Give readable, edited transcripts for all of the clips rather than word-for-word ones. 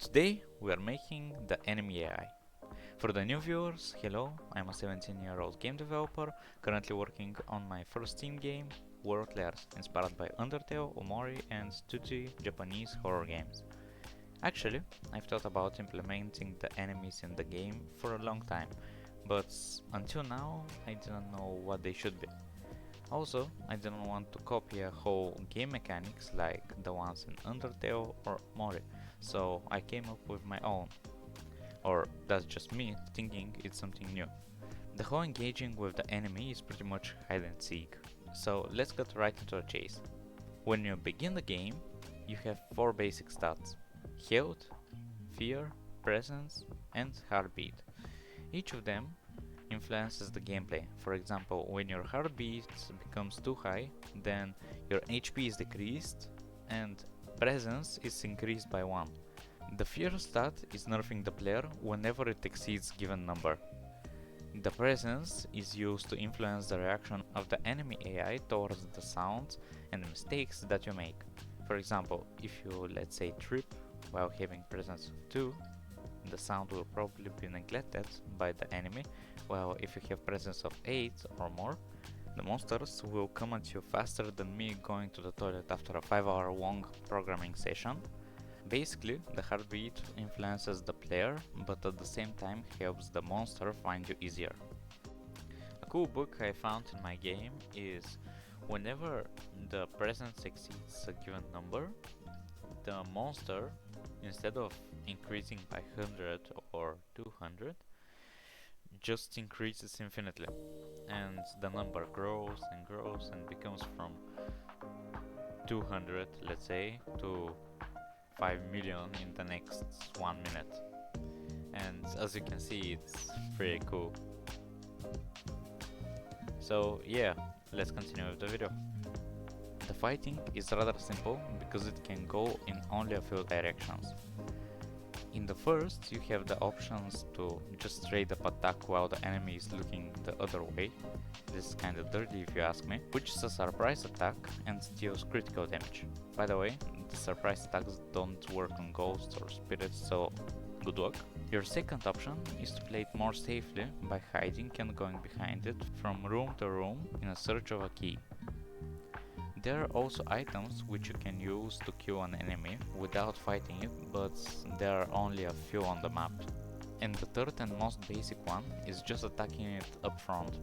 Today we are making the enemy AI. For the new viewers, hello, I'm a 17-year-old game developer currently working on my first Steam game, World Layers, inspired by Undertale, Omori and 2D Japanese horror games. Actually, I've thought about implementing the enemies in the game for a long time, but until now I didn't know what they should be. Also, I didn't want to copy a whole game mechanics like the ones in Undertale or Mori, so I came up with my own. Or that's just me thinking it's something new. The whole engaging with the enemy is pretty much hide and seek, so let's get right into the chase. When you begin the game, you have 4 basic stats: health, fear, presence, and heartbeat. Each of them influences the gameplay. For example, when your heartbeat becomes too high, then your HP is decreased and presence is increased by 1. The fear stat is nerfing the player whenever it exceeds given number. The presence is used to influence the reaction of the enemy AI towards the sounds and mistakes that you make. For example, if you let's say trip while having presence of 2, the sound will probably be neglected by the enemy, while if you have presence of 8 or more, the monsters will come at you faster than me going to the toilet after a 5-hour long programming session. Basically, the heartbeat influences the player, but at the same time helps the monster find you easier. A cool book I found in my game is whenever the presence exceeds a given number, the monster, instead of increasing by 100 or 200, just increases infinitely, and the number grows and becomes from 200, let's say, to 5 million in the next 1 minute. And as you can see, it's pretty cool. So yeah, let's continue with the video. The fighting is rather simple because it can go in only a few directions. In the first, you have the options to just straight up attack while the enemy is looking the other way. This is kinda dirty if you ask me, which is a surprise attack and deals critical damage. By the way, the surprise attacks don't work on ghosts or spirits, so good luck. Your second option is to play it more safely by hiding and going behind it from room to room in a search of a key. There are also items which you can use to kill an enemy without fighting it, but there are only a few on the map. And the third and most basic one is just attacking it up front.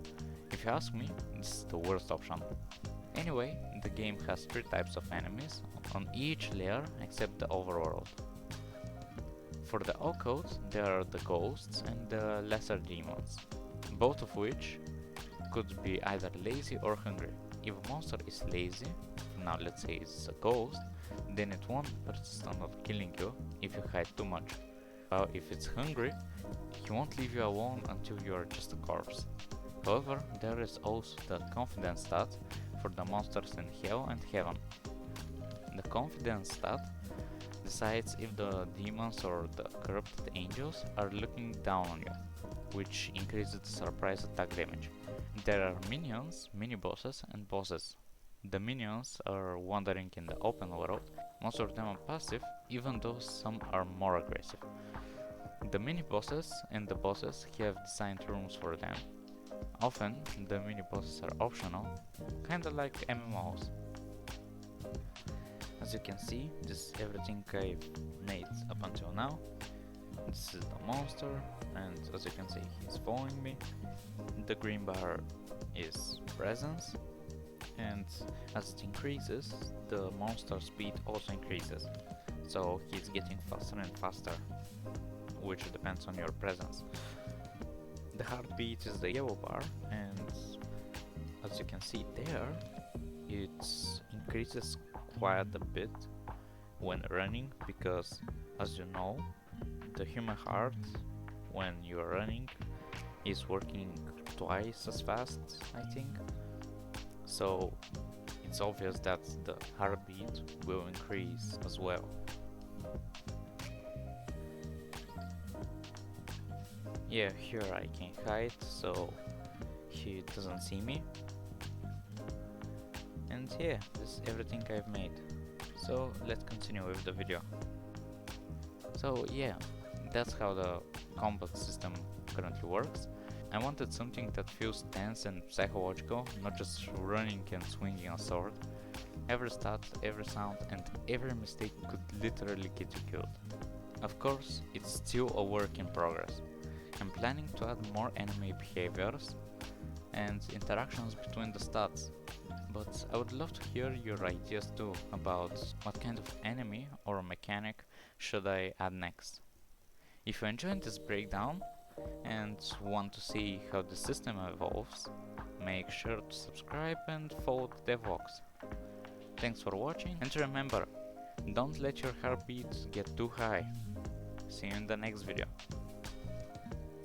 If you ask me, this is the worst option. Anyway, the game has 3 types of enemies on each layer except the overworld. For the occult, there are the ghosts and the lesser demons, both of which could be either lazy or hungry. If a monster is lazy, now let's say it's a ghost, then it won't persist on not killing you if you hide too much. While if it's hungry, he won't leave you alone until you are just a corpse. However, there is also the confidence stat for the monsters in hell and heaven. The confidence stat decides if the demons or the corrupted angels are looking down on you, which increases the surprise attack damage. There are minions, mini-bosses and bosses. The minions are wandering in the open world, most of them are passive, even though some are more aggressive. The mini-bosses and the bosses have designed rooms for them. Often, the mini-bosses are optional, kinda like MMOs. As you can see, this is everything I've made up until now. This is the monster, and as you can see, he's following me. The green bar is presence, and as it increases, the monster speed also increases. So he's getting faster and faster, which depends on your presence. The heartbeat is the yellow bar, and as you can see there, it increases quite a bit when running, because as you know, the human heart when you are running is working twice as fast, I think. So it's obvious that the heartbeat will increase as well. Yeah, here I can hide so he doesn't see me. And yeah, this is everything I've made. So let's continue with the video. So yeah, that's how the combat system currently works. I wanted something that feels tense and psychological, not just running and swinging a sword. Every stat, every sound, and every mistake could literally get you killed. Of course, it's still a work in progress. I'm planning to add more enemy behaviors and interactions between the stats, but I would love to hear your ideas too about what kind of enemy or mechanic should I add next. If you enjoyed this breakdown and want to see how the system evolves, make sure to subscribe and follow the devlogs. Thanks for watching, and remember, don't let your heartbeat get too high. See you in the next video.